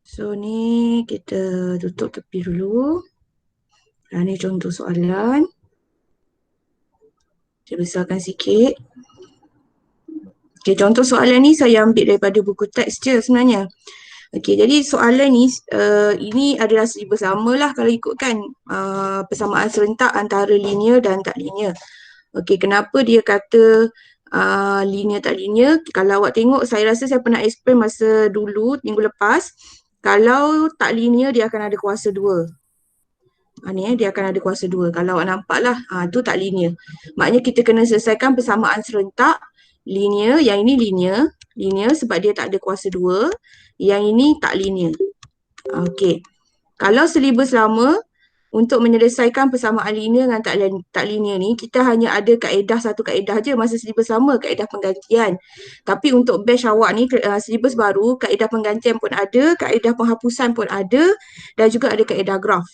So ni kita tutup tepi dulu. Ni contoh soalan. Saya besarkan sikit. Okay, contoh soalan ni saya ambil daripada buku teks je sebenarnya. Okey, jadi soalan ni ini adalah silibus sama lah kalau ikutkan persamaan serentak antara linear dan tak linear. Okey, kenapa dia kata linear tak linear? Kalau awak tengok, saya rasa saya pernah explain masa dulu, minggu lepas. Kalau tak linear, dia akan ada kuasa 2. Dia akan ada kuasa 2. Kalau awak nampak lah, tu tak linear. Maknanya kita kena selesaikan persamaan serentak linear. Yang ini linear sebab dia tak ada kuasa 2. Yang ini tak linear. Okey. Kalau silibus lama, untuk menyelesaikan persamaan linear dengan tak linear ni, kita hanya ada satu kaedah je masa silibus lama, kaedah penggantian. Tapi untuk batch awak ni, silibus baru, kaedah penggantian pun ada, kaedah penghapusan pun ada, dan juga ada kaedah graf.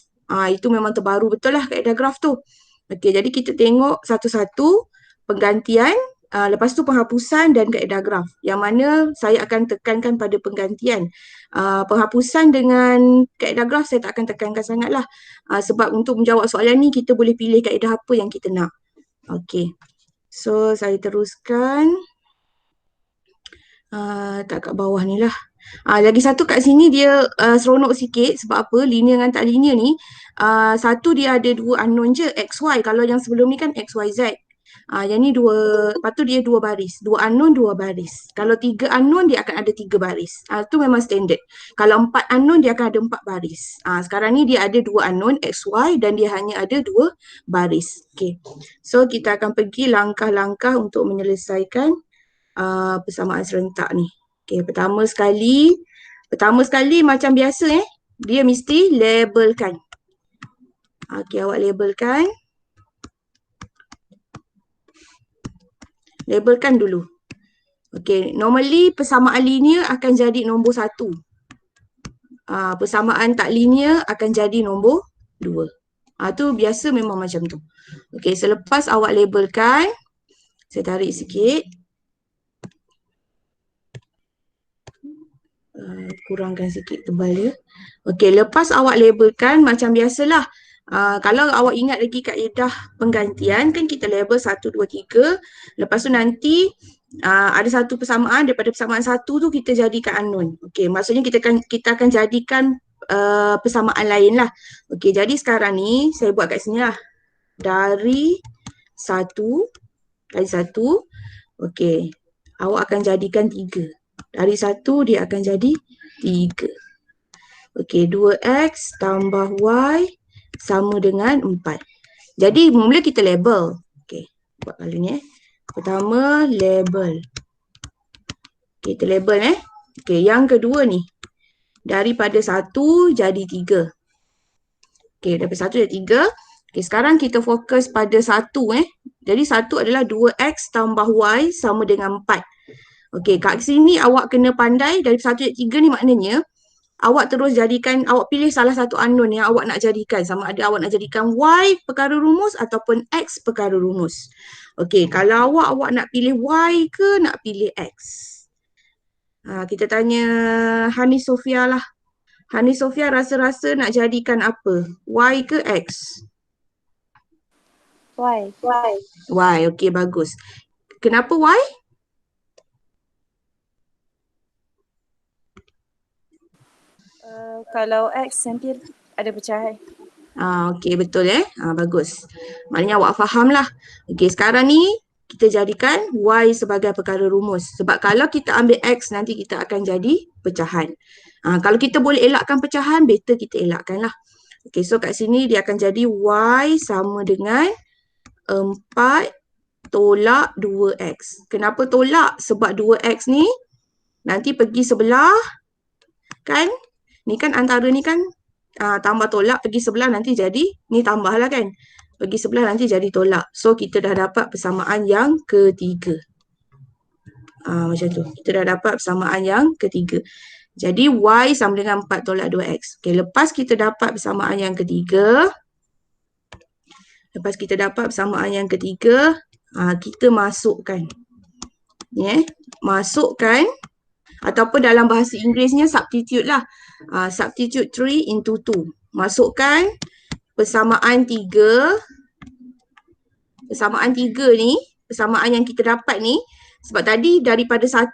Itu memang terbaru betul lah kaedah graf tu. Okey, jadi kita tengok satu-satu penggantian, lepas tu penghapusan dan kaedah graf. Yang mana saya akan tekankan pada penggantian. Penghapusan dengan kaedah graf saya tak akan tekankan sangat lah. Sebab untuk menjawab soalan ni kita boleh pilih kaedah apa yang kita nak. Okey. So saya teruskan. Tak kat bawah ni lah. Lagi satu kat sini dia seronok sikit. Sebab apa? Linear dengan tak linear ni. Satu dia ada 2 unknown je, X, Y. Kalau yang sebelum ni kan X, Y, Z. Yang ni lepas tu dia 2 baris. 2 unknown, 2 baris. Kalau 3 unknown, dia akan ada 3 baris. Tu memang standard. Kalau 4 unknown, dia akan ada 4 baris. Sekarang ni dia ada 2 unknown, X, Y, dan dia hanya ada 2 baris. Okay. So, kita akan pergi langkah-langkah untuk menyelesaikan persamaan serentak ni. Okay, pertama sekali macam biasa dia mesti labelkan. Okay, awak labelkan. Labelkan dulu. Okay, normally persamaan linear akan jadi nombor 1. Persamaan tak linear akan jadi nombor 2. Tu biasa memang macam tu. Okay, selepas awak labelkan, saya tarik sikit. Kurangkan sikit tebal dia. Okey, lepas awak labelkan macam biasalah. Kalau awak ingat lagi kaedah penggantian, kan kita label 1, 2, 3. Lepas tu nanti ada satu persamaan, daripada persamaan 1 tu kita jadikan unknown. Okey, maksudnya kita akan jadikan persamaan lain lah. Okey, jadi sekarang ni saya buat kat sini lah. Dari 1, okey, awak akan jadikan 3. Dari 1 dia akan jadi 3. Okey, 2x tambah y sama dengan 4. Jadi mula kita label. Okey, buat kali ni Pertama label. Okey, kita label Okey, yang kedua ni. Daripada 1 jadi 3. Okey, daripada 1 jadi 3. Okey, sekarang kita fokus pada 1 Jadi 1 adalah 2x tambah y sama dengan 4. Okey, kat sini awak kena pandai dari 1 jadi 3 ni maknanya awak terus jadikan, awak pilih salah satu unknown yang awak nak jadikan. Sama ada awak nak jadikan y perkara rumus ataupun x perkara rumus. Okey, kalau awak nak pilih y ke nak pilih x? Kita tanya Hani Sofia lah. Hani Sofia rasa-rasa nak jadikan apa? Y ke x? Y. Y, okey bagus. Kenapa y? Kalau X nanti ada pecahan. Okey, betul bagus. Maknanya awak faham lah. Okey, sekarang ni kita jadikan Y sebagai perkara rumus. Sebab kalau kita ambil X, nanti kita akan jadi pecahan. Kalau kita boleh elakkan pecahan, better kita elakkan lah. Okey, so kat sini dia akan jadi Y sama dengan 4 tolak 2X. Kenapa tolak? Sebab 2X ni nanti pergi sebelah, kan? Ni kan antara ni kan tambah tolak, pergi sebelah nanti jadi, ni tambah lah kan. Pergi sebelah nanti jadi tolak. So, kita dah dapat persamaan yang ketiga. Macam tu. Kita dah dapat persamaan yang ketiga. Jadi, Y sama dengan 4 tolak 2X. Okay, lepas kita dapat persamaan yang ketiga, kita masukkan. Masukkan Ataupun dalam bahasa Inggerisnya substitute lah. Substitute 3 into 2. Masukkan persamaan 3. Persamaan 3 ni, persamaan yang kita dapat ni, sebab tadi daripada 1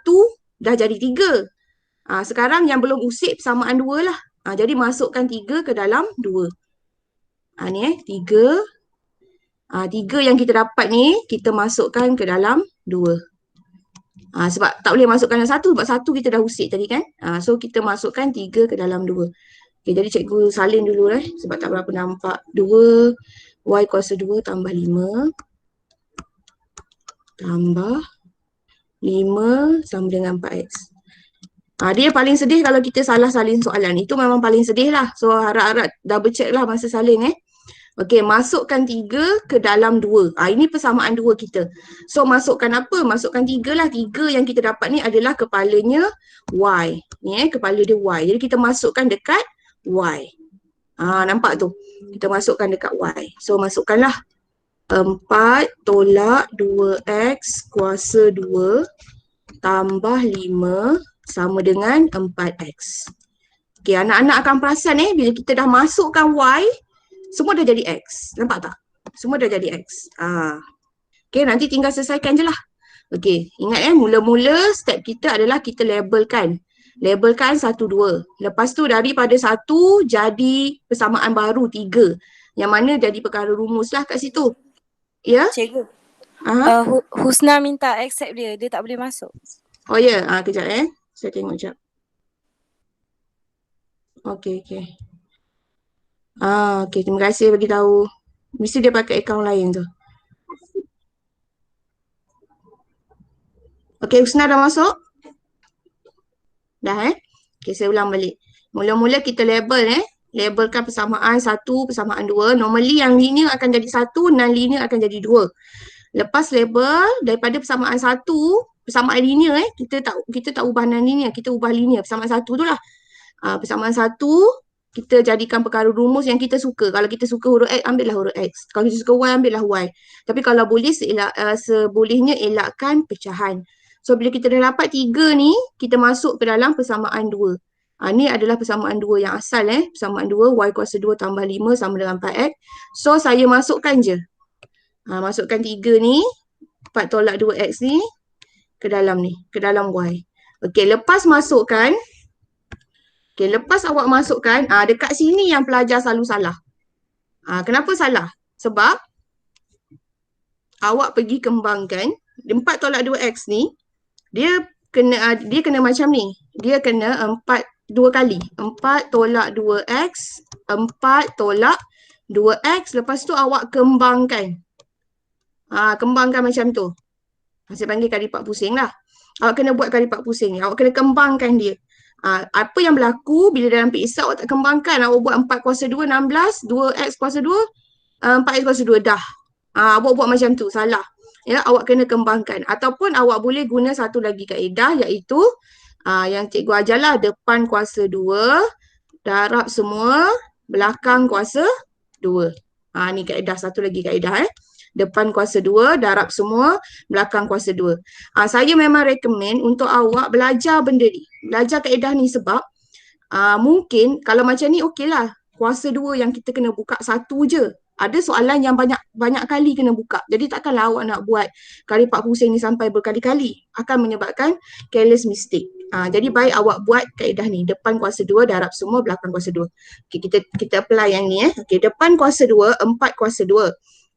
dah jadi 3. Sekarang yang belum usik persamaan 2 lah. Jadi masukkan 3 ke dalam 2. Ni 3. 3 yang kita dapat ni, kita masukkan ke dalam 2. Sebab tak boleh masukkan dalam 1, sebab 1 kita dah usik tadi kan. So kita masukkan 3 ke dalam 2. Okay, jadi cikgu salin dulu sebab tak berapa nampak. 2 y kuasa 2 tambah 5 tambah 5 sama dengan 4x. Dia paling sedih kalau kita salah salin soalan. Itu memang paling sedih lah. So harap-harap double check lah masa salin Okey, masukkan 3 ke dalam 2. Ini persamaan 2 kita. So masukkan apa? Masukkan 3 lah. 3 yang kita dapat ni adalah kepalanya y. Ni kepala dia y. Jadi kita masukkan dekat y. Nampak tu? Kita masukkan dekat y. So masukkanlah 4 tolak 2x kuasa 2 tambah 5 sama dengan 4x. Okey, anak-anak akan perasan bila kita dah masukkan y, semua dah jadi x. Nampak tak? Semua dah jadi x. Okey, nanti tinggal selesaikan je lah. Okey, ingat mula-mula step kita adalah kita labelkan. Labelkan 1, 2. Lepas tu daripada 1 jadi persamaan baru 3. Yang mana jadi perkara rumus lah kat situ. Ya? Cikgu. Husna minta accept dia. Dia tak boleh masuk. Oh ya, kejap Saya tengok sekejap. Okey. Okey, terima kasih bagi tahu. Mesti dia pakai akaun lain tu. Okey, Husna dah masuk? Dah Okey, saya ulang balik. Mula-mula kita label labelkan persamaan 1, persamaan 2. Normally yang linear akan jadi 1, non-linear akan jadi 2. Lepas label daripada persamaan 1, persamaan linear kita tak ubah non-linear, kita ubah linear. Persamaan 1 tu lah. Persamaan 1 kita jadikan perkara rumus yang kita suka. Kalau kita suka huruf X, ambillah huruf X. Kalau kita suka Y, ambillah Y. Tapi kalau boleh, sebolehnya elakkan pecahan. So, bila kita dah dapat 3 ni, kita masuk ke dalam persamaan 2. Ni adalah persamaan 2 yang asal. Persamaan 2, Y kuasa 2 tambah 5 sama dengan 4X. So, saya masukkan je. Masukkan 3 ni, 4 tolak 2X ni, ke dalam Y. Okey, lepas masukkan, lepas awak masukkan, dekat sini yang pelajar selalu salah. Kenapa salah? Sebab awak pergi kembangkan 4 tolak 2x ni, dia kena macam ni. Dia kena 4 2 kali. 4 tolak 2x, 4 tolak 2x, lepas tu awak kembangkan. Kembangkan macam tu. Saya panggil kali 4 pusing lah. Awak kena buat kali 4 pusing ni. Awak kena kembangkan dia. Apa yang berlaku bila dalam PISA awak tak kembangkan, awak buat 4 kuasa 2, 16, 2x kuasa 2, 4x kuasa 2 dah. Awak buat macam tu, salah. Ya, awak kena kembangkan. Ataupun awak boleh guna satu lagi kaedah, iaitu yang cikgu ajarlah, depan kuasa 2, darab semua, belakang kuasa 2. Ni kaedah, satu lagi kaedah depan kuasa 2, darab semua, belakang kuasa 2. Saya memang recommend untuk awak belajar benda ni. Belajar kaedah ni sebab mungkin kalau macam ni okeylah. Kuasa 2 yang kita kena buka satu je. Ada soalan yang banyak kali kena buka. Jadi takkanlah awak nak buat kali 4 pusing ni sampai berkali-kali. Akan menyebabkan careless mistake. Jadi baik awak buat kaedah ni. Depan kuasa 2, darab semua, belakang kuasa 2. Okay, kita apply yang ni. Okay, depan kuasa 2, 4 kuasa 2.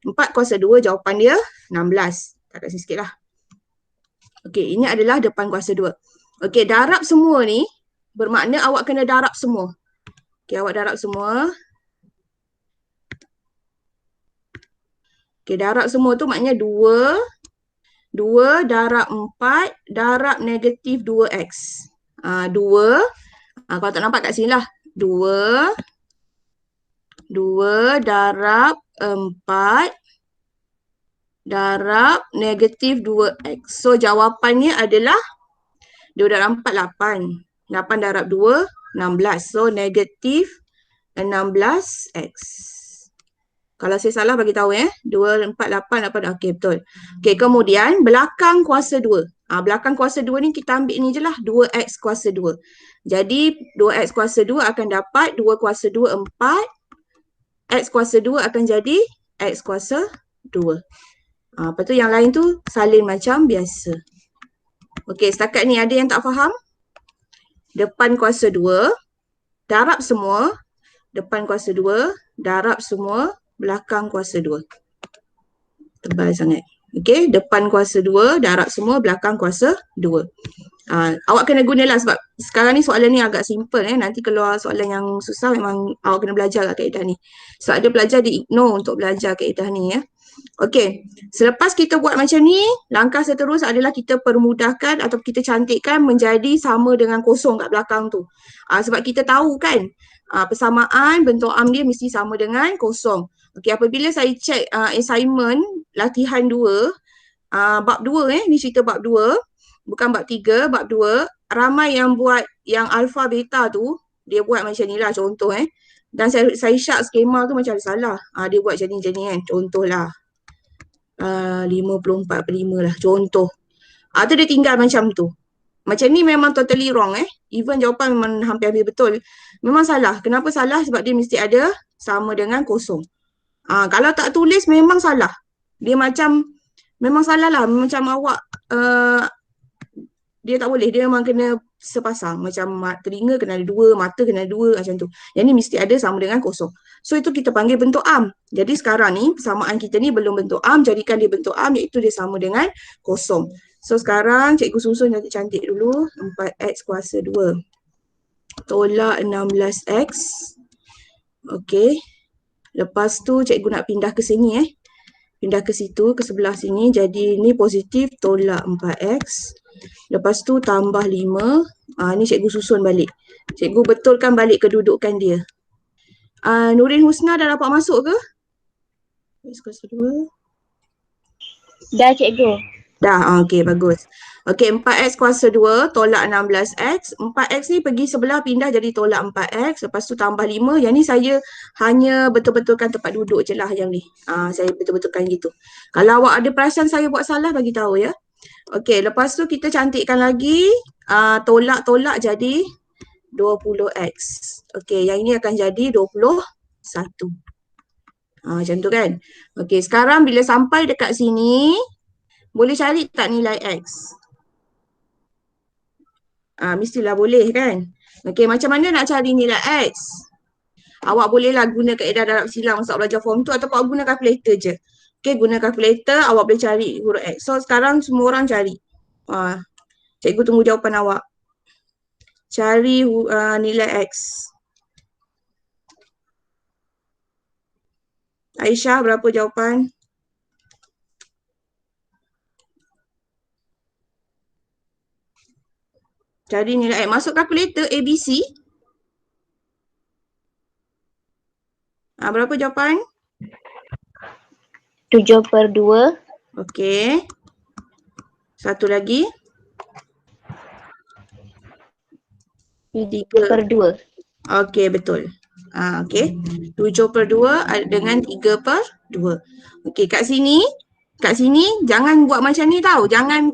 4 kuasa 2, jawapan dia 16. Tak kasi sikit lah. Okey, ini adalah depan kuasa 2. Okey, darab semua ni bermakna awak kena darab semua. Okey, awak darab semua. Okey, darab semua tu maknanya 2. 2 darab 4 darab negatif 2x. 2. Kalau tak nampak kat sini lah. 2 darab 4 darab negatif 2x. So jawapannya adalah 2 darab 4, 8. 8 darab 2, 16. So negatif 16x. Kalau saya salah bagi tahu 2, 4, 8, 8. Okey, betul. Okey, kemudian belakang kuasa 2. Belakang kuasa 2 ni kita ambil ni je lah, 2x kuasa 2. Jadi 2x kuasa 2 akan dapat 2 kuasa 2, 4. X kuasa 2 akan jadi X kuasa 2. Lepas tu yang lain tu salin macam biasa. Okey, setakat ni ada yang tak faham? Depan kuasa 2, darab semua. Depan kuasa 2, darab semua. Belakang kuasa 2. Tebal sangat. Okey, depan kuasa 2, darab semua. Belakang kuasa 2. Awak kena gunalah sebab sekarang ni soalan ni agak simple. Nanti keluar soalan yang susah memang awak kena belajar kat kaedah ni. Sebab ada pelajar di ignore untuk belajar kaedah ni ya. Okey, selepas kita buat macam ni, langkah seterus adalah kita permudahkan atau kita cantikkan menjadi sama dengan kosong kat belakang tu. Sebab kita tahu kan, persamaan bentuk am dia mesti sama dengan kosong. Okey, apabila saya check assignment latihan 2, bab 2 ni cerita bab 2, bukan bab 3, bab 2, ramai yang buat yang alpha beta tu, dia buat macam ni lah contoh Dan saya syak skema tu macam ada salah. Dia buat macam ni kan, contohlah. 54/5 lah, contoh. Tu dia tinggal macam tu. Macam ni memang totally wrong Even jawapan memang hampir-hampir betul. Memang salah. Kenapa salah? Sebab dia mesti ada sama dengan kosong. Kalau tak tulis memang salah. Dia macam, memang salah lah. Macam awak, dia tak boleh. Dia memang kena sepasang. Macam telinga kena ada 2, mata kena ada 2, macam tu. Yang ni mesti ada sama dengan kosong. So itu kita panggil bentuk am. Jadi sekarang ni persamaan kita ni belum bentuk am, jadikan dia bentuk am iaitu dia sama dengan kosong. So sekarang cikgu susun cantik-cantik dulu. 4x kuasa 2 tolak 16x. Okey. Lepas tu cikgu nak pindah ke sini pindah ke situ, ke sebelah sini. Jadi ni positif tolak 4x. Lepas tu tambah 5. Ni cikgu susun balik. Cikgu betulkan balik kedudukan dia. Nurin Husna dah dapat masuk ke? Kuasa 2. Dah cikgu. Dah, okey bagus. Okey, 4x kuasa 2 tolak 16x. 4x ni pergi sebelah pindah jadi tolak 4x. Lepas tu tambah 5. Yang ni saya hanya betul-betulkan tempat duduk je lah yang ni. Saya betul-betulkan gitu. Kalau awak ada perasan saya buat salah, bagi tahu ya. Okey, lepas tu kita cantikkan lagi. Tolak-tolak jadi 20x. Okey, yang ini akan jadi 21. Macam tu kan. Okey, sekarang bila sampai dekat sini, boleh cari tak nilai X? Mestilah boleh kan? Okey, macam mana nak cari nilai X? Awak bolehlah guna kaedah darab silang masa belajar form tu ataupun awak guna kalkulator je. Okey, guna kalkulator awak boleh cari huruf X. So sekarang semua orang cari. Cikgu tunggu jawapan awak. Cari nilai X. Aisyah, berapa jawapan? Cari nilai X. Masuk kalkulator ABC. Berapa jawapan? 7/2. Okey. Satu lagi. 3/2. Okey, betul. Okey. 7/2 dengan 3/2. Okey, kat sini jangan buat macam ni tau. Jangan,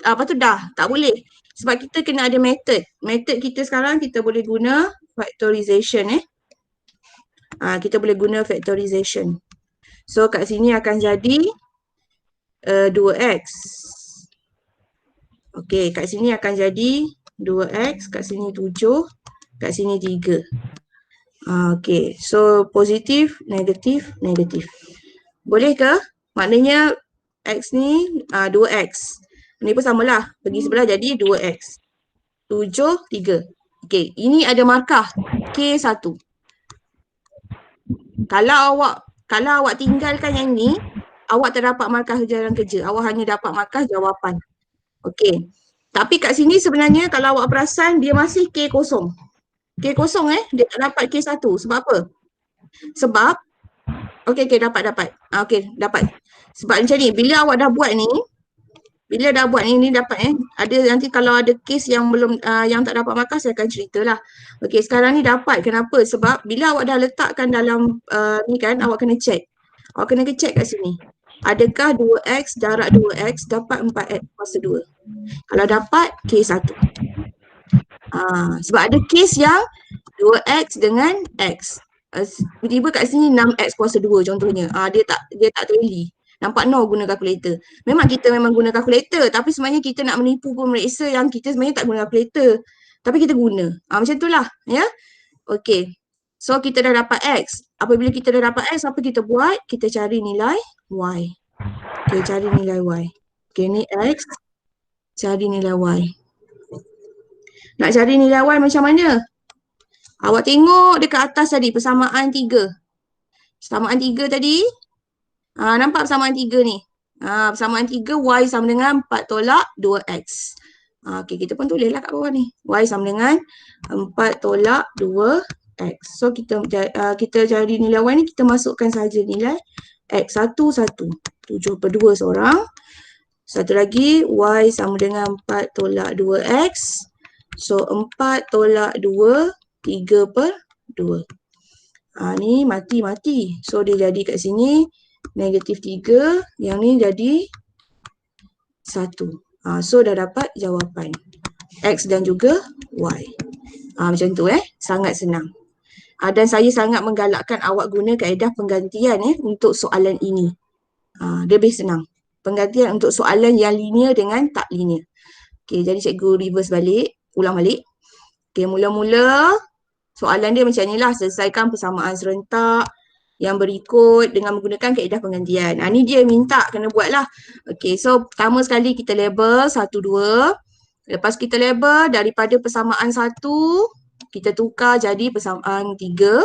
apa tu dah. Tak boleh. Sebab kita kena ada method. Method kita sekarang kita boleh guna factorization kita boleh guna factorization. So kat sini akan jadi 2x. Okey, kat sini akan jadi 2x, kat sini 7, kat sini 3. Okey, so positif, negatif, negatif. Boleh ke? Maknanya x ni 2x. Ni pun samalah, pergi sebelah jadi 2x. 7, 3. Okey, ini ada markah K1. Kalau awak tinggalkan yang ni, awak tak dapat markah jalan kerja. Awak hanya dapat markah jawapan. Okey. Tapi kat sini sebenarnya kalau awak perasan dia masih K0. K0 dia tak dapat K1. Sebab apa? Sebab okey dapat. Okey, dapat. Sebab macam ni, bila awak dah buat ni, ni dapat ada nanti kalau ada kes yang belum yang tak dapat markah saya akan ceritalah. Okey, sekarang ni dapat. Kenapa? Sebab bila awak dah letakkan dalam ni kan, awak kena check. Awak kena check kat sini. Adakah 2x darab 2x dapat 4x kuasa 2? Kalau dapat, K1. Sebab ada kes yang 2x dengan x. Tiba-tiba kat sini 6x kuasa 2 contohnya. Dia tak tally. Nampak no guna kalkulator. Memang kita guna kalkulator, tapi sebenarnya kita nak menipu pemeriksa yang kita sebenarnya tak guna kalkulator. Tapi kita guna. Macam itulah, ya. Okey. So kita dah dapat x. Apabila kita dah dapat x, apa kita buat? Kita cari nilai y. Okey, cari nilai y. Okey, ni x. Cari nilai y. Nak cari nilai y macam mana? Awak tengok dekat atas tadi, persamaan 3. Persamaan 3 tadi. Nampak persamaan 3 ni? Persamaan 3, y sama dengan 4 tolak 2x. Okey, kita pun tulislah kat bawah ni. Y sama dengan 4 tolak 2x. So, kita cari nilai y ni, kita masukkan saja nilai x. 1, 1. 7/2 seorang. Satu lagi, y sama dengan 4 tolak 2x. So, 4 tolak 2, 3/2. Ni mati. So, dia jadi kat sini -3. Yang ni jadi 1. So, dah dapat jawapan. X dan juga Y. Macam tu Sangat senang. Dan saya sangat menggalakkan awak guna kaedah penggantian untuk soalan ini. Dia lebih senang. Penggantian untuk soalan yang linear dengan tak linear. Okay, jadi cikgu reverse balik. Ulang balik. Okay, mula-mula soalan dia macam ni lah. Selesaikan persamaan serentak yang berikut dengan menggunakan kaedah penggantian. Ni dia minta kena buat lah. Okay, so pertama sekali kita label 1, 2. Lepas kita label daripada persamaan 1, kita tukar jadi persamaan 3.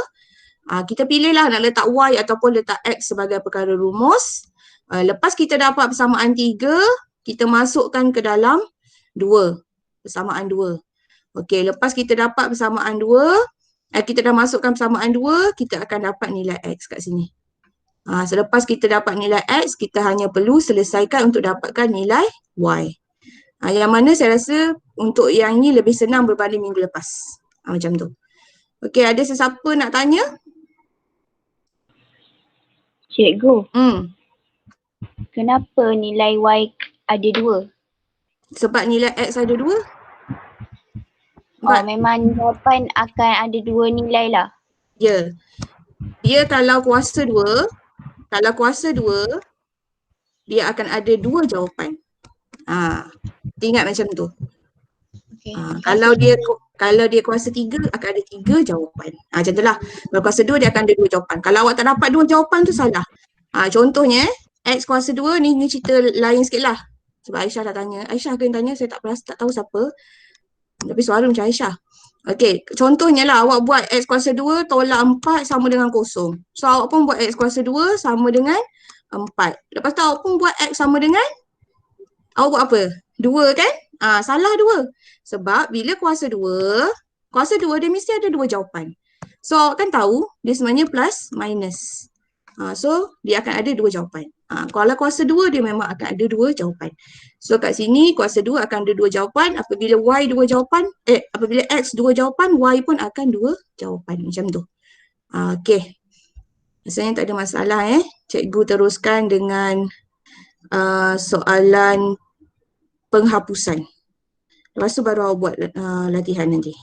Kita pilih lah nak letak y ataupun letak x sebagai perkara rumus. Lepas kita dapat persamaan 3, kita masukkan ke dalam 2. Persamaan 2. Okey, lepas kita dapat persamaan 2, kita dah masukkan persamaan 2, kita akan dapat nilai x kat sini. Selepas kita dapat nilai x, kita hanya perlu selesaikan untuk dapatkan nilai y. Yang mana saya rasa untuk yang ni lebih senang berbanding minggu lepas. Macam tu. Okey, ada sesiapa nak tanya? Cikgu. Kenapa nilai y ada 2? Sebab nilai x ada 2. Memang jawapan akan ada 2 nilai lah. Ya. Dia kalau kuasa 2, dia akan ada 2 jawapan. Ingat macam tu. Okay. Kalau dia kuasa 3, akan ada 3 jawapan. Macam tu lah. Kalau kuasa 2, dia akan ada 2 jawapan. Kalau awak tak dapat 2 jawapan tu salah. Contohnya, x kuasa 2 ni cerita lain sikit lah. Sebab Aisyah dah tanya. Aisyah ke yang tanya, saya tak tahu siapa. Tapi suara macam Aisyah. Okey, contohnya lah awak buat x kuasa 2 tolak 4 sama dengan 0. So awak pun buat x kuasa 2 sama dengan 4. Lepas tu awak pun buat x sama dengan, awak buat apa? 2 kan? Salah 2. Sebab bila kuasa 2 dia mesti ada 2 jawapan. So awak kan tahu dia sebenarnya plus minus. So dia akan ada 2 jawapan. Kalau kuasa 2 dia memang akan ada 2 jawapan. So kat sini kuasa 2 akan ada 2 jawapan. Apabila y 2 jawapan, apabila x 2 jawapan, y pun akan 2 jawapan. Macam tu. Okey. Rasanya tak ada masalah Cikgu teruskan dengan soalan penghapusan. Lepas tu baru awak buat latihan nanti.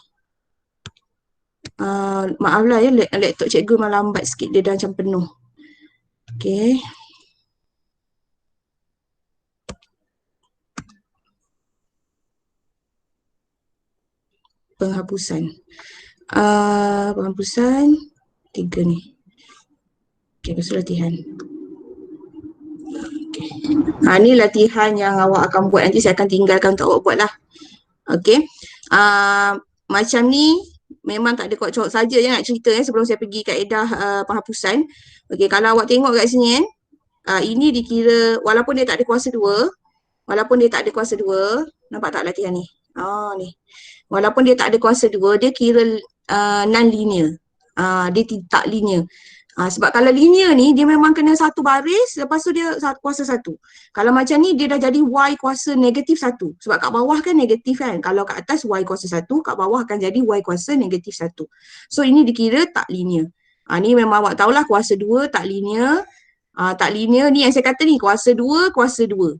Maaflah laptop cikgu memang lambat sikit, dia dah macam penuh. Okey. Penghapusan. Penghapusan 3 ni. Okey, lepas tu latihan. Okay. Ni latihan yang awak akan buat nanti, saya akan tinggalkan untuk awak buat lah. Okey. Macam ni memang tak ada kuat-kuat saja je nak cerita sebelum saya pergi kaedah penghapusan. Okey, kalau awak tengok kat sini ini dikira walaupun dia tak ada kuasa 2, nampak tak latihan ni? Ni. Walaupun dia tak ada kuasa 2, dia kira non-linear. Dia tak linear. Sebab kalau linear ni, dia memang kena satu baris, lepas tu dia kuasa 1. Kalau macam ni, dia dah jadi y kuasa negatif 1. Sebab kat bawah kan negatif kan. Kalau kat atas y kuasa 1, kat bawah akan jadi y kuasa negatif 1. So, ini dikira tak linear. Ni memang awak tahulah kuasa 2 tak linear. Tak linear ni yang saya kata ni kuasa 2, kuasa 2.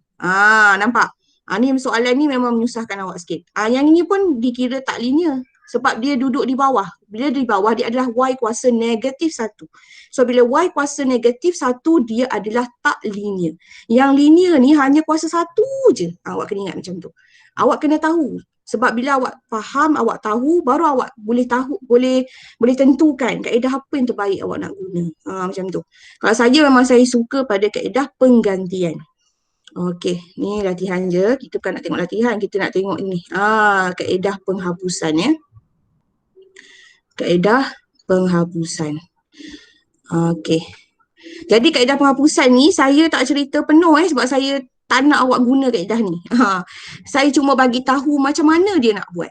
Nampak? Ni soalan ni memang menyusahkan awak sikit. Yang ini pun dikira tak linear sebab dia duduk di bawah. Bila di bawah dia adalah y kuasa negatif 1. So bila y kuasa negatif 1 dia adalah tak linear. Yang linear ni hanya kuasa 1 je. Awak kena ingat macam tu. Awak kena tahu. Sebab bila awak faham, awak tahu, baru awak boleh tahu, boleh tentukan kaedah apa yang terbaik awak nak guna. Macam tu. Kalau saya memang saya suka pada kaedah penggantian. Okey, ni latihan je. Kita bukan nak tengok latihan, kita nak tengok ni. Kaedah penghapusan ya. Kaedah penghapusan. Okey. Jadi kaedah penghapusan ni saya tak cerita penuh sebab saya tak nak awak guna kaedah ni. Saya cuma bagi tahu macam mana dia nak buat.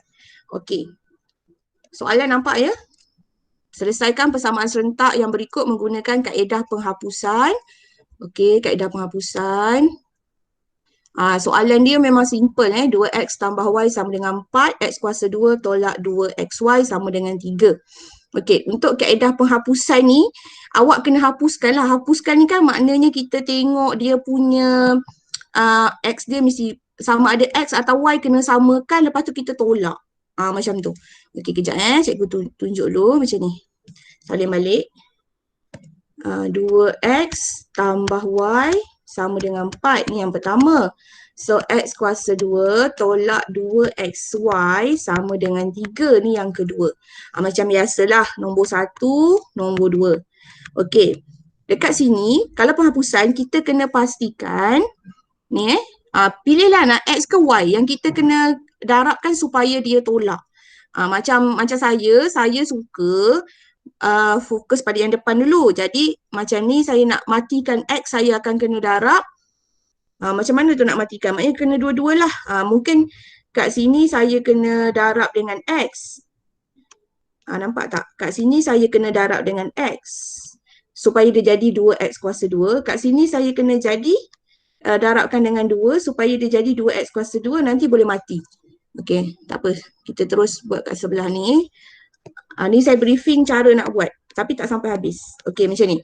Okey. Soalan nampak ya? Selesaikan persamaan serentak yang berikut menggunakan kaedah penghapusan. Okey, kaedah penghapusan. Soalan dia memang simple 2x tambah y sama dengan 4, x kuasa 2 tolak 2xy sama dengan 3. Okey, untuk kaedah penghapusan ni, awak kena hapuskan lah. Hapuskan ni kan maknanya kita tengok dia punya x dia mesti sama ada x atau y kena samakan, lepas tu kita tolak. Macam tu. Okey, kejap cikgu tunjuk dulu macam ni. Salin balik. 2x tambah y sama dengan 4 ni yang pertama. So x kuasa 2 tolak 2xy sama dengan 3 ni yang kedua. Macam biasalah nombor 1, nombor 2. Okey. Dekat sini kalau penghapusan kita kena pastikan ni pilihlah nak x ke y yang kita kena darabkan supaya dia tolak. Macam saya suka fokus pada yang depan dulu. Jadi macam ni saya nak matikan x, saya akan kena darab. Macam mana tu nak matikan? Maknanya kena dua-dua lah. Mungkin kat sini saya kena darab dengan x. Nampak tak? Kat sini saya kena darab dengan x supaya dia jadi 2x kuasa 2. Kat sini saya kena jadi darabkan dengan 2 supaya dia jadi 2x kuasa 2. Nanti boleh mati. Okey, tak apa. Kita terus buat kat sebelah ni. Ni saya briefing cara nak buat. Tapi tak sampai habis. Okey, macam ni.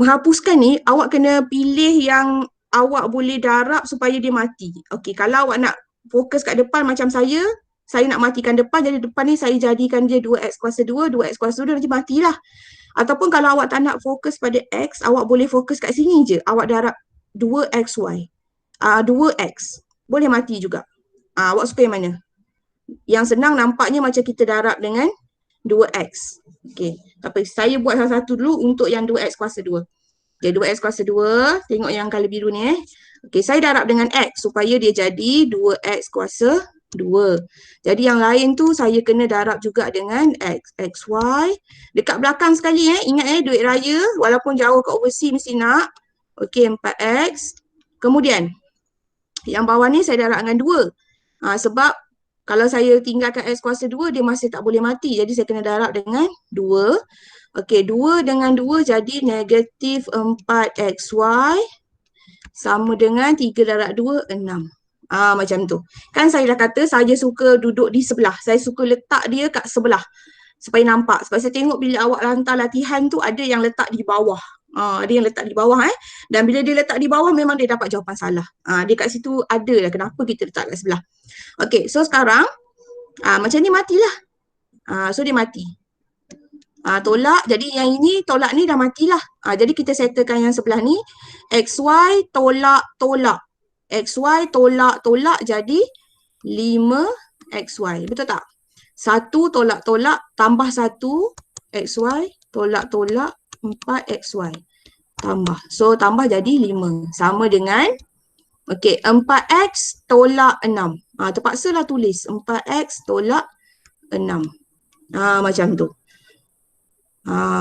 Menghapuskan ni, awak kena pilih yang awak boleh darab supaya dia mati. Okey, kalau awak nak fokus kat depan macam saya nak matikan depan, jadi depan ni saya jadikan dia 2x kuasa 2, 2x kuasa 2 nanti matilah. Ataupun kalau awak tak nak fokus pada x, awak boleh fokus kat sini je. Awak darab 2xy. 2x. Boleh mati juga. Awak suka yang mana? Yang senang nampaknya macam kita darab dengan 2x. Okey, tapi saya buat salah satu dulu untuk yang 2x kuasa 2. Jadi 2x kuasa 2, tengok yang colour biru ni Okey, saya darab dengan x supaya dia jadi 2x kuasa 2. Jadi yang lain tu saya kena darab juga dengan x, xy. Dekat belakang sekali ingat duit raya walaupun jauh kat overseas mesti nak. Okey, 4x. Kemudian yang bawah ni saya darab dengan 2. Sebab kalau saya tinggalkan x kuasa 2, dia masih tak boleh mati. Jadi saya kena darab dengan 2. Okey, 2 dengan 2 jadi negatif 4xy sama dengan 3 darab 2, 6. Macam tu. Kan saya dah kata saya suka duduk di sebelah. Saya suka letak dia kat sebelah. Supaya nampak. Sebab saya tengok bila awak hantar latihan tu ada yang letak di bawah. Ada yang letak di bawah Dan bila dia letak di bawah memang dia dapat jawapan salah. Dia kat situ ada lah kenapa kita letak kat sebelah. Okey, so sekarang macam ni matilah. So dia mati. Tolak, jadi yang ini tolak ni dah matilah. Jadi kita settlekan yang sebelah ni. XY tolak. XY tolak jadi 5XY. Betul tak? 1 tolak tambah 1 XY tolak 4XY. Tambah. So tambah jadi 5. Sama dengan okey, 4x tolak 6. Terpaksalah tulis 4x tolak 6. Macam tu.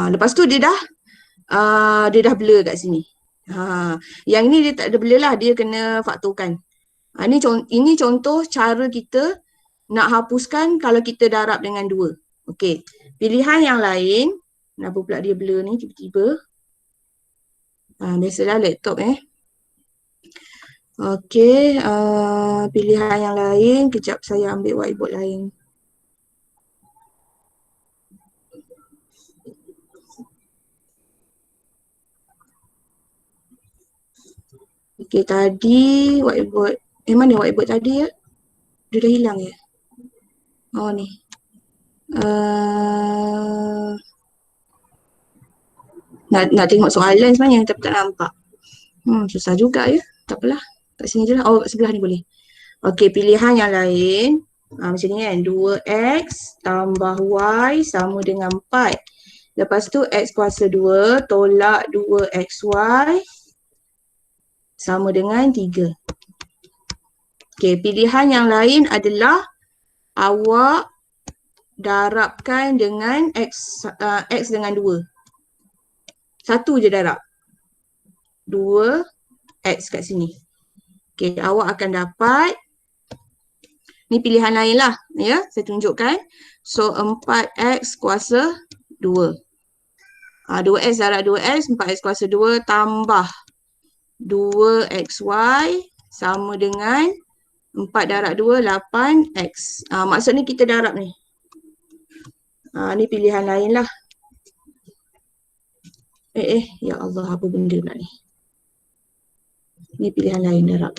Lepas tu dia dah blur kat sini. Yang ni dia tak ada blur lah, dia kena faktorkan. Ini contoh cara kita nak hapuskan kalau kita darab dengan 2. Okey. Pilihan yang lain, kenapa pula dia blur ni tiba-tiba? Biasalah laptop Okey, pilihan yang lain, kejap saya ambil whiteboard lain. Okay, tadi whiteboard. Mana whiteboard tadi ya? Dia dah hilang ya? Oh ni. Nak tengok soalan sebenarnya tapi tak nampak. Susah juga ya. Tak apalah. Kat sini je lah. Oh, kat sebelah ni boleh. Okey, pilihan yang lain. Macam ni kan. 2x tambah y sama dengan 4. Lepas tu x kuasa 2 tolak 2xy sama dengan 3. Okey, pilihan yang lain adalah awak darabkan dengan x dengan 2. Satu je darab. 2x kat sini. Okey, awak akan dapat, ni pilihan lain lah ya, saya tunjukkan. So 4x kuasa 2. 2x darab 2x, 4x kuasa 2 tambah 2xy sama dengan 4 darab 2, 8x. Maksudnya kita darab ni. Ni pilihan lain lah. Ya Allah, apa benda pula ni? Ni pilihan lain darab.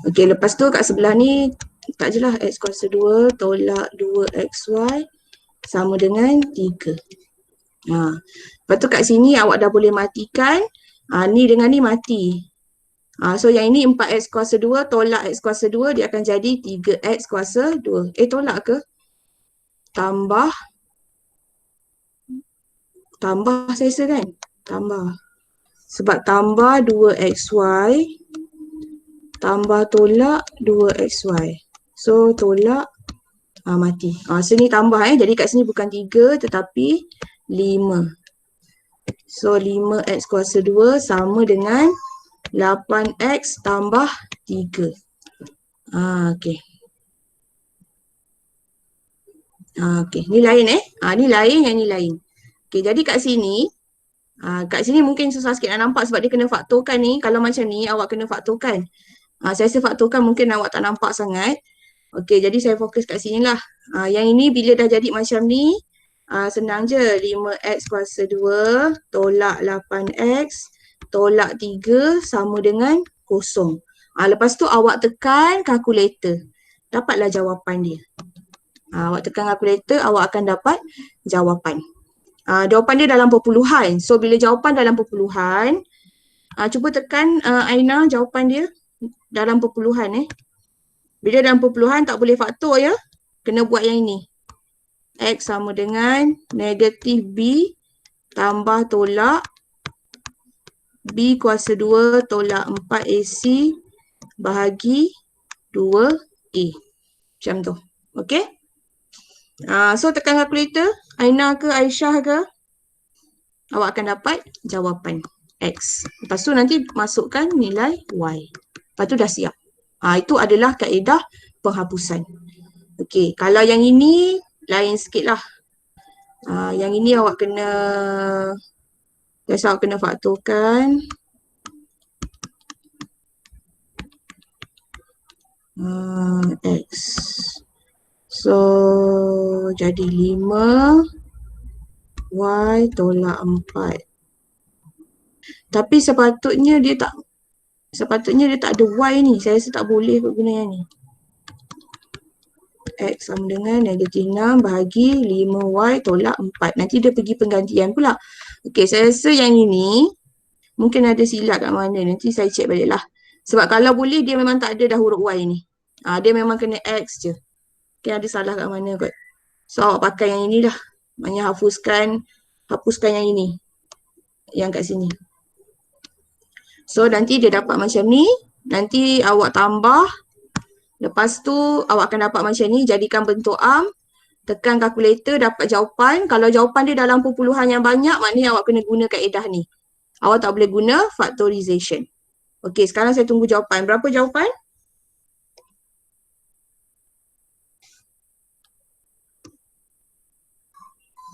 Okey, lepas tu kat sebelah ni, tak je lah x kuasa 2 tolak 2xy sama dengan 3. Lepas tu kat sini awak dah boleh matikan. Ni dengan ni mati. So yang ini 4x kuasa 2 tolak x kuasa 2 dia akan jadi 3x kuasa 2. Tolak ke? Tambah saya rasa kan? Tambah. Sebab tambah 2xy tambah tolak 2xy. So tolak mati. So ni tambah jadi kat sini bukan 3 tetapi 5. So 5x kuasa 2 sama dengan 8x tambah 3. Okey. Okey, ni lain ni lain, yang ni lain. Okey, jadi kat sini mungkin susah sikit nak nampak sebab dia kena faktorkan ni. Kalau macam ni awak kena faktorkan. Saya rasa faktorkan mungkin awak tak nampak sangat. Okey, jadi saya fokus kat sini lah. Yang ini bila dah jadi macam ni, senang je. 5x kuasa 2 tolak 8x tolak 3 sama dengan 0. Lepas tu awak tekan kalkulator. Dapatlah jawapan dia. Awak tekan kalkulator, awak akan dapat jawapan. Jawapan dia dalam perpuluhan. So bila jawapan dalam perpuluhan, cuba tekan Aina jawapan dia dalam perpuluhan Bila dalam perpuluhan tak boleh faktor ya. Kena buat yang ini. X sama dengan negatif B tambah tolak B kuasa 2 tolak 4AC bahagi 2A. Macam tu. Okey? So tekan kalkulator. Aina ke Aisyah ke? Awak akan dapat jawapan X. Lepas tu nanti masukkan nilai Y. Lepas tu dah siap. Itu adalah kaedah penghapusan. Okey, kalau yang ini lain sikit lah. Yang ini awak kena, biasa awak kena faktorkan. X. So, jadi 5 Y tolak 4. Tapi sepatutnya dia tak ada Y ni. Saya rasa tak boleh guna yang ni. X sama dengan negatif 6 bahagi 5Y tolak 4. Nanti dia pergi penggantian pula. Okey, saya rasa yang ini mungkin ada silap kat mana. Nanti saya cek balik lah. Sebab kalau boleh dia memang tak ada dah huruf Y ni. Dia memang kena X je. Mungkin ada salah kat mana kot. So awak pakai yang ini dah. Maksudnya hapuskan yang ini. Yang kat sini. So nanti dia dapat macam ni. Nanti awak tambah. Lepas tu awak akan dapat macam ni. Jadikan bentuk arm. Tekan kalkulator dapat jawapan. Kalau jawapan dia dalam perpuluhan yang banyak, maknanya awak kena guna kaedah ni. Awak tak boleh guna factorization. Okey, sekarang saya tunggu jawapan. Berapa jawapan?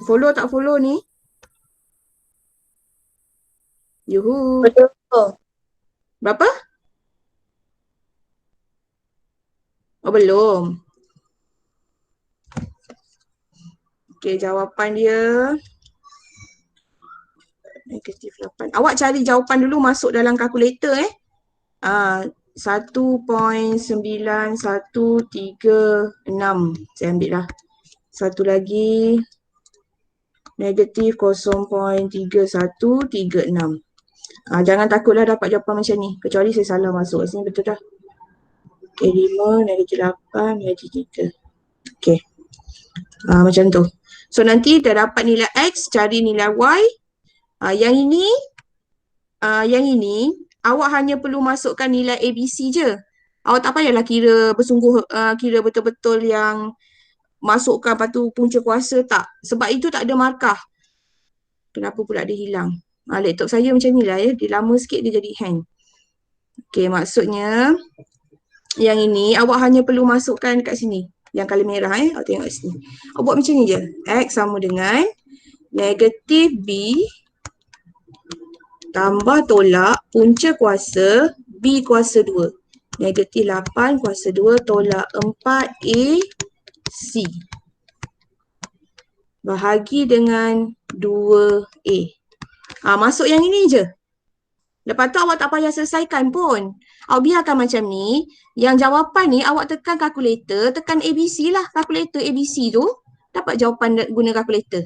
Follow tak follow ni? Yuhu. Betul. Berapa? Oh, belum. Okey, jawapan dia negatif 8. Awak cari jawapan dulu masuk dalam kalkulator 1.9136. Saya ambil lah. Satu lagi. Negatif 0.3136. Jangan takutlah dapat jawapan macam ni. Kecuali saya salah masuk kat sini, betul dah. Okay, 5, negatif 8, negatif 3. Okay. Macam tu. So nanti dah dapat nilai X, cari nilai Y. Yang ini awak hanya perlu masukkan nilai ABC je. Awak tak payahlah kira bersungguh, kira betul-betul yang masukkan lepas tu punca kuasa, tak. Sebab itu tak ada markah. Kenapa pula dia hilang? Laptop saya macam ni lah ya. Dia lama sikit dia jadi hang. Okay, maksudnya yang ini awak hanya perlu masukkan kat sini. Yang color merah awak tengok kat sini. Awak buat macam ni je. X sama dengan negatif B tambah tolak punca kuasa B kuasa 2. Negatif 8 kuasa 2 tolak 4A C. Bahagi dengan 2A. Masuk yang ini je. Lepas tu awak tak payah selesaikan pun. Awak biarkan macam ni. Yang jawapan ni awak tekan kalkulator, tekan ABC lah. Kalkulator ABC tu dapat jawapan guna kalkulator.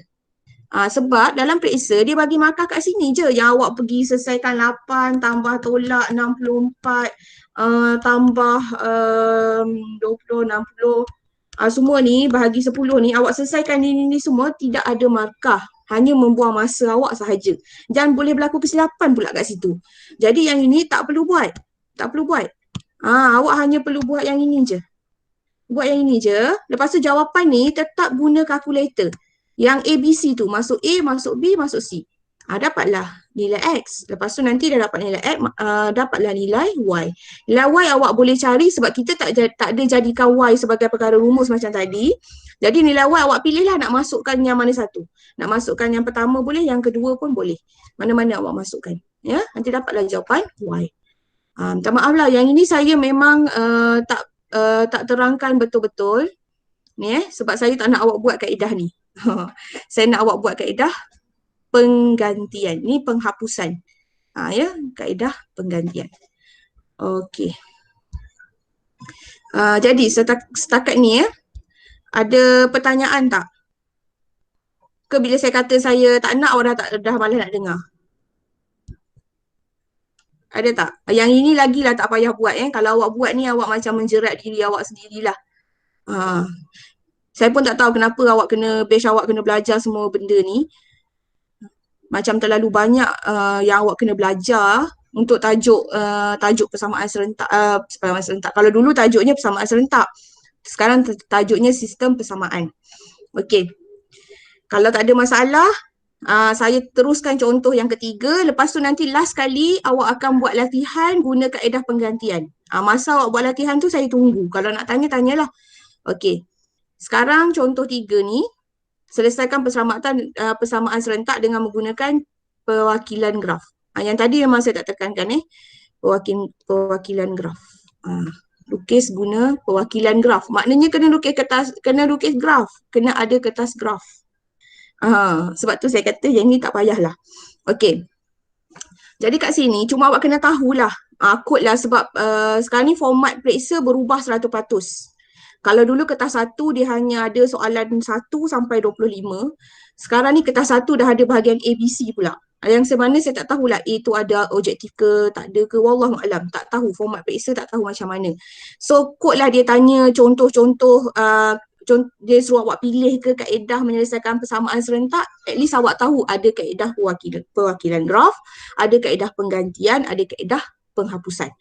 Sebab dalam periksa dia bagi markah kat sini je. Yang awak pergi selesaikan 8 tambah tolak 64 tambah 20, 60. Semua ni bahagi 10 ni awak selesaikan ni semua tidak ada markah. Hanya membuang masa awak sahaja. Jangan boleh berlaku kesilapan pula kat situ. Jadi yang ini tak perlu buat. Tak perlu buat. Awak hanya perlu buat yang ini je. Buat yang ini je. Lepas tu jawapan ni tetap guna kalkulator. Yang ABC tu masuk A, masuk B, masuk C. Dapatlah nilai X. Lepas tu nanti dah dapat nilai X, dapatlah nilai Y. Nilai Y awak boleh cari sebab kita tak ada jadikan Y sebagai perkara rumus macam tadi. Jadi nilai Y awak pilihlah nak masukkan yang mana satu. Nak masukkan yang pertama boleh, yang kedua pun boleh. Mana-mana awak masukkan. Ya, nanti dapatlah jawapan Y. Minta maaf lah, yang ini saya memang tak terangkan betul-betul. Ni sebab saya tak nak awak buat kaedah ni. Saya nak awak buat kaedah penggantian. Ni penghapusan. Ya, kaedah penggantian. Okey. Jadi setakat ni ada pertanyaan tak? Ke bila saya kata saya tak nak, awak dah malas nak dengar? Ada tak? Yang ini lagilah tak payah buat. Kalau awak buat ni, awak macam menjerat diri awak sendirilah. Saya pun tak tahu kenapa batch awak kena belajar semua benda ni. Macam terlalu banyak yang awak kena belajar untuk tajuk persamaan serentak. Kalau dulu tajuknya persamaan serentak. Sekarang tajuknya sistem persamaan. Okey. Kalau tak ada masalah, saya teruskan contoh yang ketiga. Lepas tu nanti last kali awak akan buat latihan guna kaedah penggantian. Masa awak buat latihan tu saya tunggu. Kalau nak tanya, tanyalah. Okey. Sekarang contoh 3 ni, selesaikan persamaan serentak dengan menggunakan perwakilan graf. Yang tadi memang saya tak tekankan perwakilan graf. Lukis guna perwakilan graf. Maknanya kena lukis graf, kena ada kertas graf. Sebab tu saya kata yang ni tak payahlah. Okey. Jadi kat sini cuma awak kena tahulah kod lah sebab sekarang ni format periksa berubah 100%. Kalau dulu kertas 1 dia hanya ada soalan 1 sampai 25. Sekarang ni kertas 1 dah ada bahagian ABC pula. Yang sebenarnya saya tak tahulah A tu ada objektif ke, tak ada ke, wallahualam. Tak tahu format periksa, tak tahu macam mana. So kod lah dia tanya contoh-contoh, dia suruh awak pilih ke kaedah menyelesaikan persamaan serentak. At least awak tahu ada kaedah perwakilan graf, ada kaedah penggantian, ada kaedah penghapusan.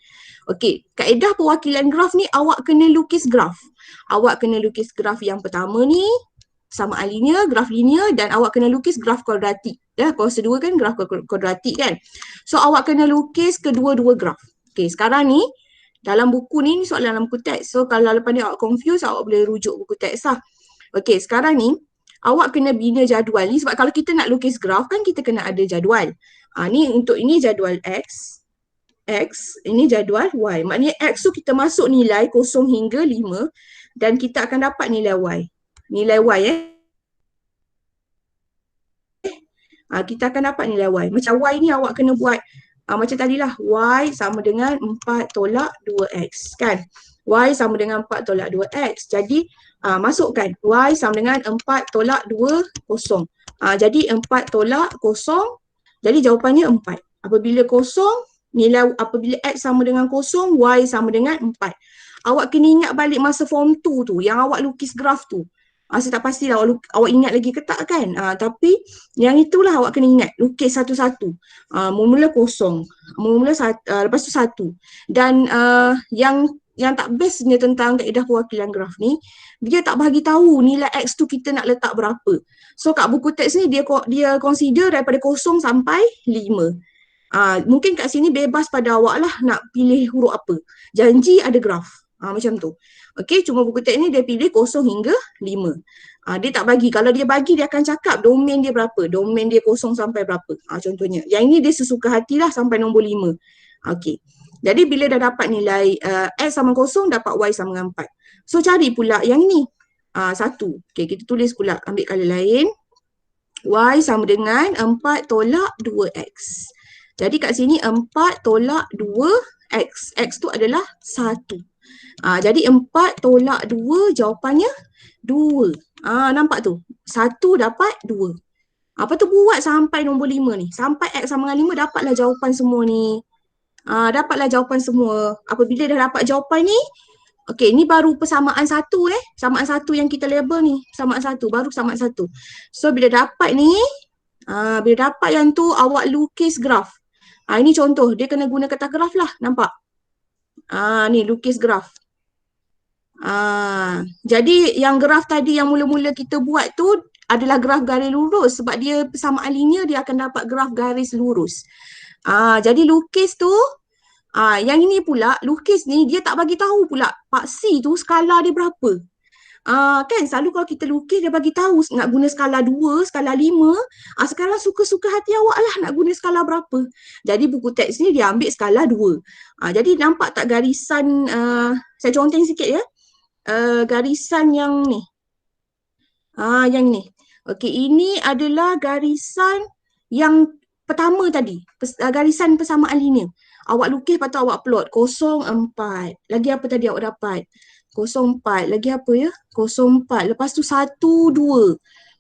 Okey, kaedah perwakilan graf ni awak kena lukis graf. Awak kena lukis graf yang pertama ni, persamaan linear, graf linear, dan awak kena lukis graf kuadratik. Kuasa 2 kan graf kuadratik kan. So awak kena lukis kedua-dua graf. Okey, sekarang ni dalam buku ni soalan dalam buku teks. So kalau lepas ni awak confuse, awak boleh rujuk buku teks lah. Okey, sekarang ni awak kena bina jadual ni sebab kalau kita nak lukis graf kan kita kena ada jadual. Ni untuk ini jadual X, ini jadual Y. Maknanya X tu kita masuk nilai 0 hingga 5 dan kita akan dapat nilai Y. Nilai Y kita akan dapat nilai Y. Macam Y ni awak kena buat Macam tadilah, Y sama dengan 4 tolak 2X kan. Y sama dengan 4 tolak 2X. Jadi masukkan Y sama dengan 4 tolak 2, kosong. Jadi 4 tolak kosong, jadi jawapannya 4. Apabila X sama dengan kosong, Y sama dengan 4. Awak kena ingat balik masa form 2 tu, yang awak lukis graf tu. Saya tak pastilah awak ingat lagi ke tak kan. Tapi yang itulah awak kena ingat, lukis satu-satu. Mula-mula kosong, lepas tu 1. Dan yang tak bestnya tentang kaedah perwakilan graf ni, dia tak bagi tahu nilai X tu kita nak letak berapa. So kat buku teks ni dia consider daripada 0 sampai 5. Mungkin kat sini bebas pada awak lah nak pilih huruf apa. Janji ada graf. Macam tu. Okey, cuma buku teks ni dia pilih 0 hingga 5. Dia tak bagi. Kalau dia bagi, dia akan cakap domain dia berapa. Domain dia 0 sampai berapa. Contohnya. Yang ini dia sesuka hatilah sampai nombor 5. Okey. Jadi bila dah dapat nilai X sama 0, dapat Y sama dengan 4. So cari pula yang ni. 1. Okey, kita tulis pula. Ambil color lain. Y sama dengan 4 tolak 2X. Jadi kat sini 4 tolak 2X. X tu adalah 1. Jadi 4 tolak 2 jawapannya 2. Nampak tu? 1 dapat 2. Apa tu buat sampai nombor 5 ni? Sampai X sama dengan 5 dapatlah jawapan semua ni. Dapatlah jawapan semua. Apabila dah dapat jawapan ni, okey, ni baru persamaan 1 Persamaan 1 yang kita label ni. Persamaan 1, baru persamaan 1. So bila dapat ni, bila dapat yang tu awak lukis graf. Ini contoh, dia kena guna kertas graf lah, nampak? Ni lukis graf. Jadi yang graf tadi yang mula-mula kita buat tu adalah graf garis lurus, sebab dia persamaan linear, dia akan dapat graf garis lurus. Jadi lukis tu, yang ini pula, lukis ni dia tak bagi tahu pula Pak C tu skala dia berapa. Kan selalu kalau kita lukis dia bagi tahu nak guna skala 2, skala 5. Sekarang suka-suka hati awak lah nak guna skala berapa. Jadi buku teks ni dia ambil skala 2. Jadi nampak tak garisan, saya conteng sikit ya. Garisan yang ni. Yang ni. Okey, ini adalah garisan yang pertama tadi. Garisan persamaan linear. Awak lukis, lepas tu awak plot. 0, 4. Lagi apa tadi awak dapat? 0, 4. Lagi apa ya? 0, 4. Lepas tu 1, 2.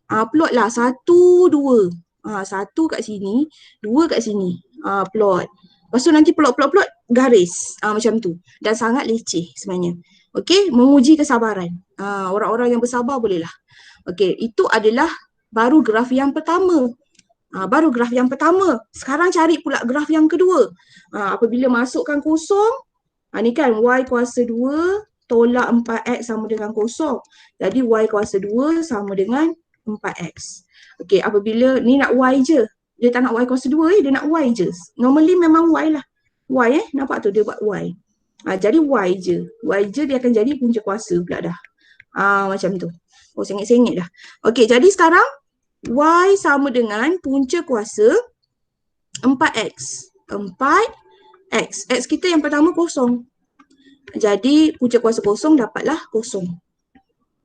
Plot lah. 1, 2. 1 kat sini. 2 kat sini. Plot. Lepas tu nanti plot garis. Macam tu. Dan sangat leceh sebenarnya. Okey, menguji kesabaran. Orang-orang yang bersabar bolehlah. Okey, itu adalah baru graf yang pertama. Baru graf yang pertama. Sekarang cari pula graf yang kedua. Apabila masukkan 0, ni kan Y kuasa 2 tolak 4X sama dengan 0. Jadi Y kuasa 2 sama dengan 4X. Okey, apabila ni nak Y je. Dia tak nak Y kuasa 2 dia nak Y je. Normally memang Y lah. Y nampak tu dia buat Y. Jadi Y je. Y je dia akan jadi punca kuasa pula dah. Macam tu. Sengit-sengit dah. Okey, jadi sekarang Y sama dengan punca kuasa 4X. 4X. X kita yang pertama 0. Jadi punca kuasa 0 dapatlah 0.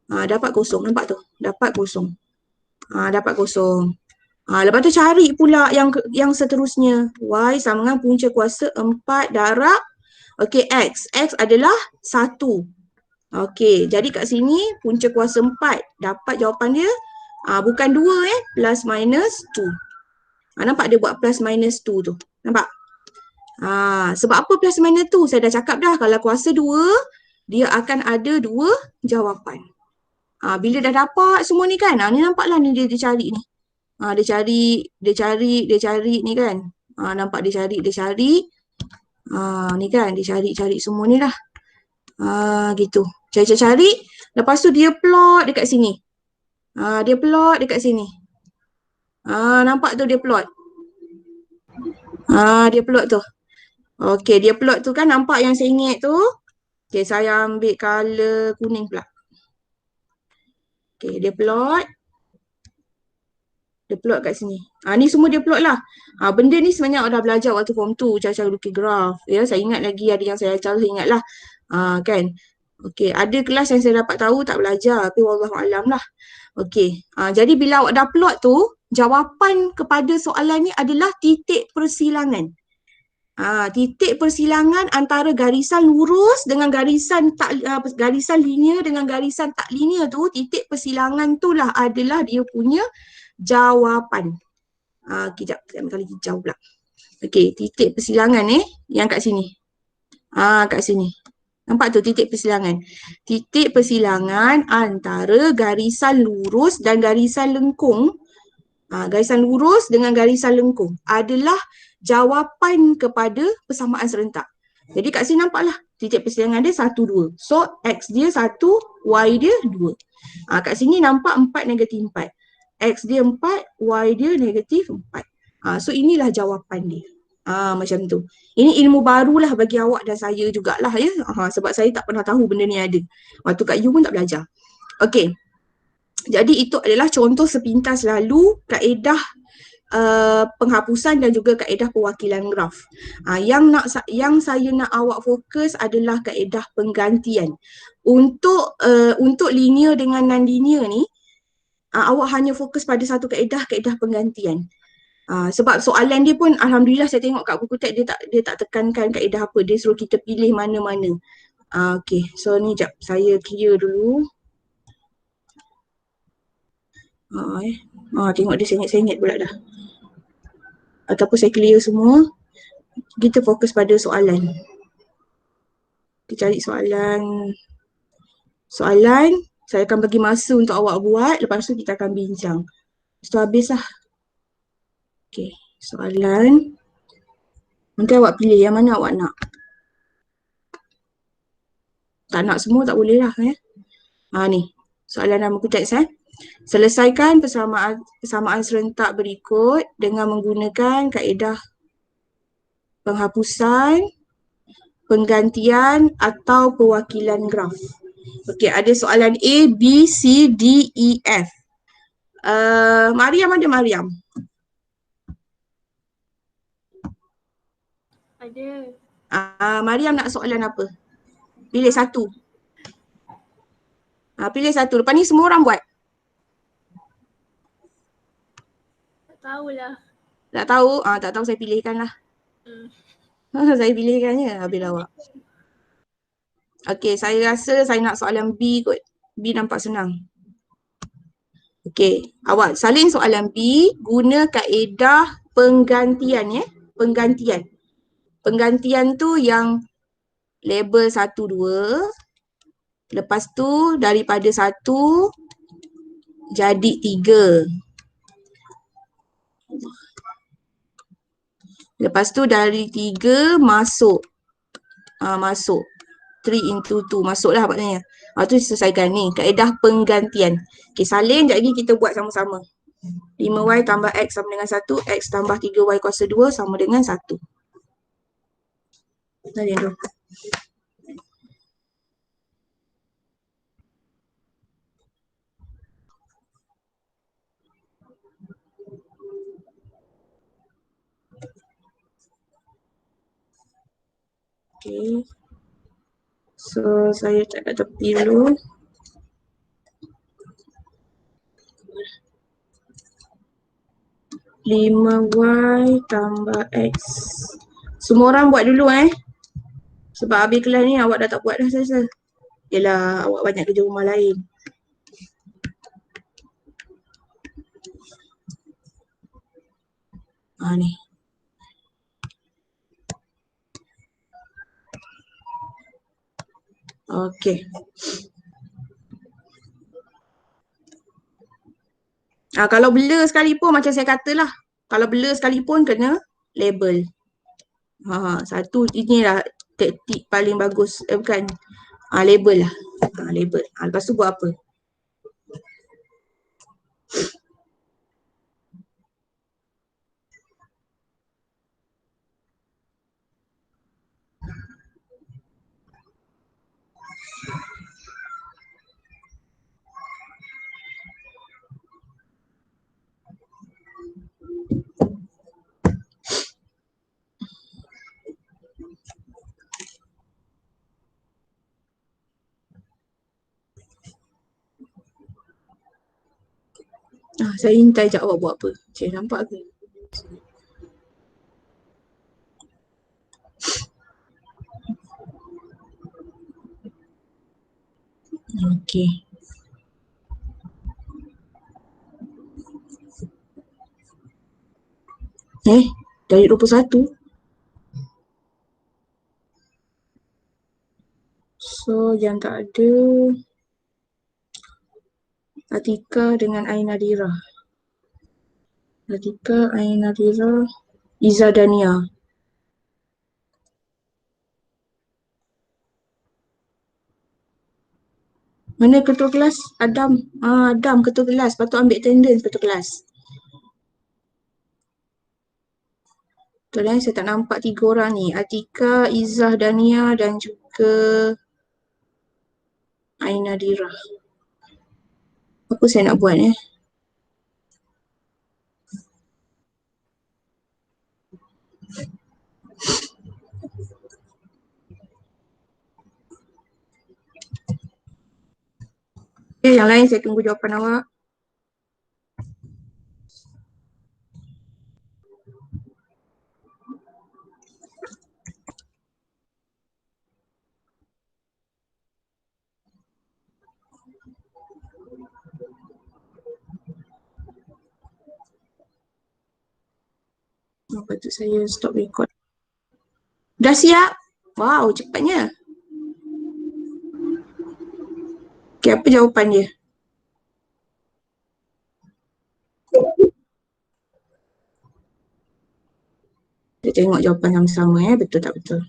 Dapat 0. Nampak tu? Dapat 0. Dapat 0. Lepas tu cari pula yang seterusnya. Y sama dengan punca kuasa 4 darab. Okey, X. X adalah 1. Okey, jadi kat sini punca kuasa 4. Dapat jawapan dia. Bukan 2 plus minus 2. Nampak dia buat plus minus 2 tu. Nampak? Sebab apa plus minus 2? Saya dah cakap dah, kalau kuasa 2, dia akan ada 2 jawapan. Bila dah dapat semua ni kan, ni nampaklah ni dia cari ni. Dia cari ni kan. Nampak dia cari. Ni kan, dia cari semua ni lah. Gitu. Cari. Lepas tu dia plot dekat sini. Dia plot dekat sini. Nampak tu dia plot. Dia plot tu. Okey, dia plot tu kan nampak yang sengit tu. Okey, saya ambil color kuning pula. Okey, dia plot. Dia plot kat sini. Ni semua dia plot lah. Benda ni sebenarnya dah belajar waktu form 2, cara-cara lukis graf. Ya, saya ingat lagi ada yang saya ajar, saya ingat lah. Kan. Okey, ada kelas yang saya dapat tahu tak belajar, tapi wallahualam lah. Okey, jadi bila awak dah plot tu, jawapan kepada soalan ni adalah titik persilangan. Titik persilangan antara garisan lurus dengan garisan linear dengan garisan tak linear tu, titik persilangan tu lah adalah dia punya jawapan. Kejap, saya ambil kali hijau pula. Okey, titik persilangan yang kat sini. Kat sini. Nampak tu titik persilangan. Titik persilangan antara garisan lurus dan garisan lengkung. Garisan lurus dengan garisan lengkung adalah jawapan kepada persamaan serentak. Jadi kat sini nampaklah titik persilangan dia 1, 2. So X dia 1, Y dia 2. Kat sini nampak 4 negatif 4. X dia 4, Y dia negatif 4. So inilah jawapan dia. Macam tu. Ini ilmu barulah bagi awak dan saya jugalah ya. Sebab saya tak pernah tahu benda ni ada. Waktu kat U pun tak belajar. Okey. Jadi itu adalah contoh sepintas lalu kaedah penghapusan dan juga kaedah perwakilan graf. Yang saya nak awak fokus adalah kaedah penggantian. Untuk linear dengan non-linear ni, awak hanya fokus pada satu kaedah penggantian. Sebab soalan dia pun alhamdulillah saya tengok kat buku teks dia tak tekankan kaedah apa, dia suruh kita pilih mana-mana. Okay, so ni jap saya clear dulu. Tengok dia sengit-sengit pula dah. Ataupun saya clear semua. Kita fokus pada soalan. Kita cari soalan. Saya akan bagi masa untuk awak buat, lepas tu kita akan bincang. Lepas tu habis lah. Okay, soalan. Nanti awak pilih yang mana awak nak. Tak nak semua tak boleh lah ni, soalan dalam buku teks Selesaikan persamaan serentak berikut dengan menggunakan kaedah penghapusan, penggantian atau perwakilan graf. Okey, ada soalan A, B, C, D, E, F. Mariam ada Mariam? Ada. Mariam nak soalan apa? Pilih satu. Pilih satu. Lepas ni semua orang buat. Tak tahulah. Tak tahu? Tak tahu saya pilihkan lah. Saya pilihkannya habis awak. Okey, saya rasa saya nak soalan B kot. B nampak senang. Okey, awak salin soalan B guna kaedah penggantian Penggantian. Penggantian tu yang label 1, 2. Lepas tu daripada 1 jadi 3. Lepas tu dari 3 masuk. Masuk. 3 into 2. Masuklah maknanya. Tu selesaikan ni. Kaedah penggantian. Okay, salin. Sekejap lagi kita buat sama-sama. 5Y tambah X sama dengan 1. X tambah 3Y kuasa 2 sama dengan 1. Salin tu. Okay. So, saya tak kat tepi dulu. Lima Y tambah X. Semua orang buat dulu Sebab habis kelas ni awak dah tak buat dah saya. Yelah, awak banyak kerja rumah lain. Ni. Okey. Kalau blur sekalipun macam saya katalah. Kalau blur sekalipun kena label. Satu inilah taktik paling bagus. Bukan. Label lah. Label. Lepas tu buat apa? Saya intai je awak buat apa. Cik nampak ke? Okey. Dari 21. So, yang tak ada Atika dengan Ain Nadira. Atika, Ain Nadira, Iza Dania. Mana ketua kelas? Adam. Adam ketua kelas. Patut ambil attendance ketua kelas. Betul saya tak nampak 3 orang ni. Atika, Izzah, Dania dan juga Ain Nadira. Apa saya nak buat Okay, yang lain saya tunggu jawapan awak. Patut saya stop record. Dah siap? Wow, cepatnya. Okay, apa jawapan dia? Kita tengok jawapan sama-sama betul tak betul.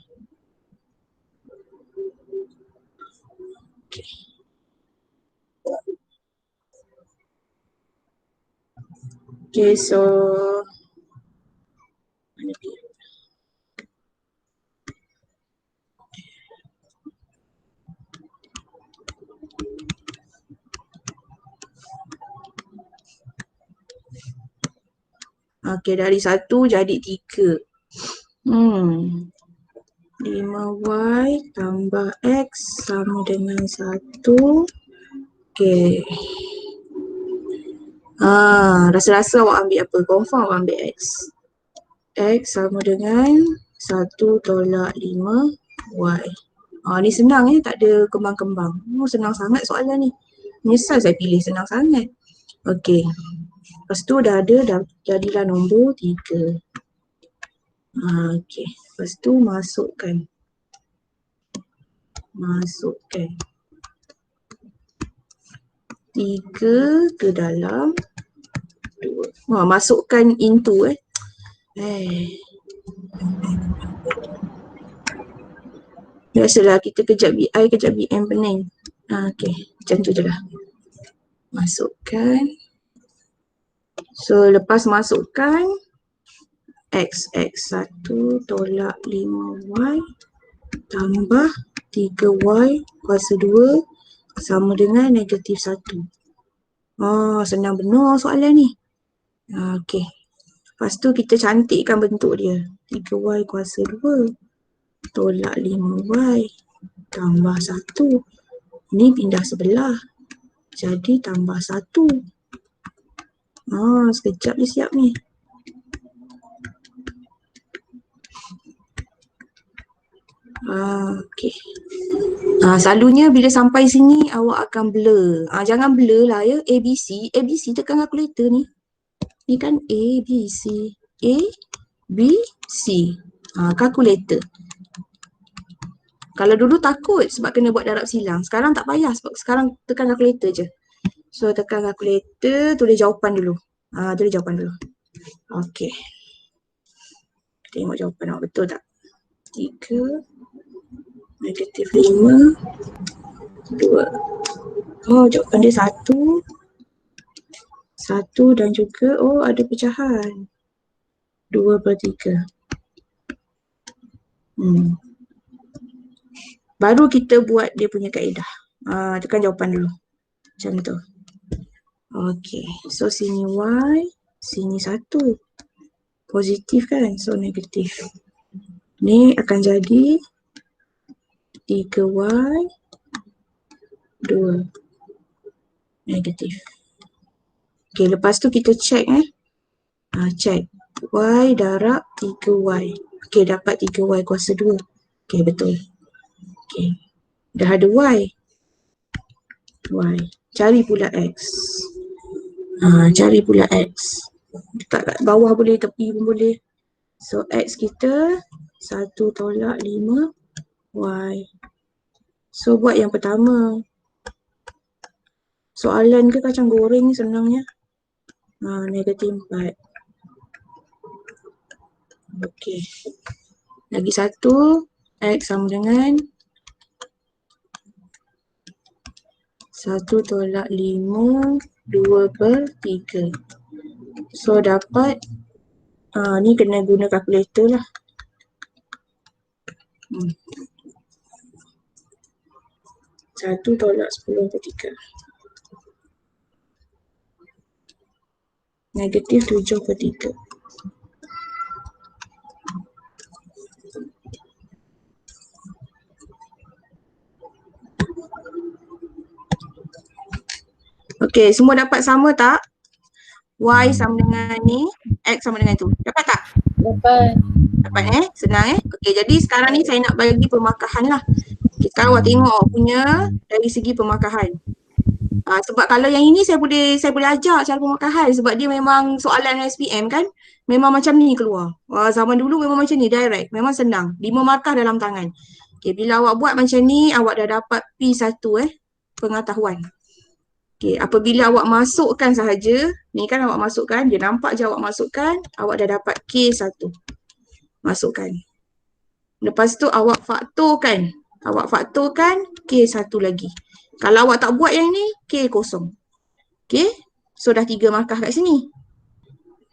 Okay. Okay, so mana dia? Okay, dari 1 jadi 3. 5y tambah x sama dengan 1. Okay. Rasa-rasa awak ambil apa? Confirm awak ambil x. X sama dengan 1 tolak 5y. Ni senang tak ada kembang-kembang. Senang sangat soalan ni. Menyesal saya pilih senang sangat. Okay. Lepas tu dah jadilah nombor 3. Okay. Lepas tu masukkan 3 ke dalam 2. Masukkan into biasalah kita kejap BI, kejap BM pening. Okay. Macam tu je lah. Masukkan. So, lepas masukkan x 1 tolak 5y tambah 3y kuasa 2 sama dengan negatif 1. Senang benar soalan ni. Okay. Lepas tu kita cantikkan bentuk dia. 3y kuasa 2 tolak 5y tambah 1. Ni pindah sebelah. Jadi tambah 1. Sekejap je siap ni. Okay. Selalunya bila sampai sini awak akan blur. Jangan blur lah ya. ABC tekan kalkulator ni. Ni kan ABC. Kalkulator. Kalau dulu takut sebab kena buat darab silang. Sekarang tak payah sebab sekarang tekan kalkulator je. So tekan kalkulator, tulis jawapan dulu. Okay. Tengok jawapan awak betul tak? 3 negatif 5 2. Jawapan dia 1 dan juga ada pecahan 2/3. Baru kita buat dia punya kaedah. Tekan jawapan dulu. Macam tu. Okay. So sini y, sini 1. Positif kan? So negatif. Ni akan jadi 3y 2 negatif. Okay, lepas tu kita check check y darab 3y. Okay, dapat 3y kuasa 2. Okay, betul. Okay, dah ada y. Y. Cari pula X. Cari pula X. Letak kat bawah boleh, tepi pun boleh. So X kita 1/5 Y. So buat yang pertama. Soalan ke kacang goreng ni senangnya. Negatif 4. Okey. Lagi satu. X sama dengan 1/5 2/3. So dapat ni kena guna kalkulator lah. 1/10/3. Negatif 7/3. Okey, semua dapat sama tak? Y sama dengan ni, X sama dengan tu. Dapat tak? Dapat. Dapat senang Okey, jadi sekarang ni saya nak bagi pemakahan lah. Okay, sekarang awak tengok punya dari segi pemakahan. Sebab kalau yang ini saya boleh ajar cara pemakahan sebab dia memang soalan SPM kan. Memang macam ni keluar. Zaman dulu memang macam ni, direct. Memang senang. 5 markah dalam tangan. Okay, bila awak buat macam ni, awak dah dapat P1 pengetahuan. Okay, apabila awak masukkan sahaja, ni kan awak masukkan, dia nampak je awak masukkan, awak dah dapat K1. Masukkan. Lepas tu awak faktorkan. Awak faktorkan K1 lagi. Kalau awak tak buat yang ni, K0. Okay, so dah 3 markah kat sini.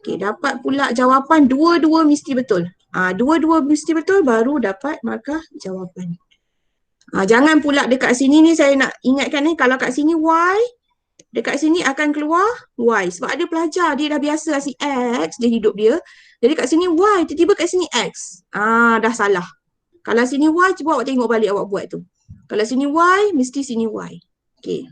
Okay, dapat pula jawapan dua-dua mesti betul. Dua-dua mesti betul baru dapat markah jawapan. Jangan pula dekat sini ni saya nak ingatkan ni, kalau kat sini Y, dekat sini akan keluar Y. Sebab ada pelajar dia dah biasa si X, dia hidup dia. Jadi kat sini Y, tiba-tiba kat sini X. Dah salah. Kalau sini Y, cuba awak tengok balik awak buat tu. Kalau sini Y, mesti sini Y. Okay.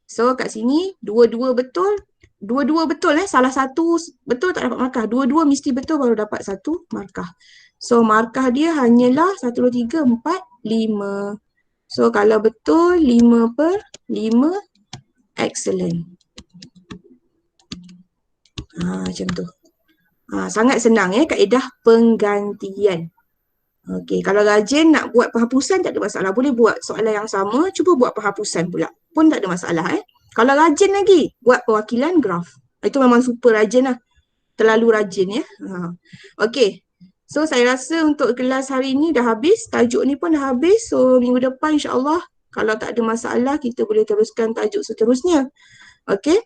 So kat sini, dua-dua betul. Dua-dua betul salah satu betul tak dapat markah. Dua-dua mesti betul baru dapat 1 markah. So markah dia hanyalah 1, 2, 3, 4, 5. So kalau betul 5/5, excellent. Macam tu. Sangat senang kaedah penggantian. Okey, kalau rajin nak buat penghapusan tak ada masalah. Boleh buat soalan yang sama, cuba buat penghapusan pula. Pun tak ada masalah Kalau rajin lagi, buat perwakilan graf. Itu memang super rajin lah. Terlalu rajin Okey. So saya rasa untuk kelas hari ni dah habis. Tajuk ni pun dah habis. So minggu depan insyaAllah kalau tak ada masalah kita boleh teruskan tajuk seterusnya. Okey.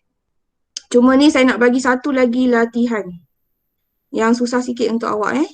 Cuma ni saya nak bagi satu lagi latihan. Yang susah sikit untuk awak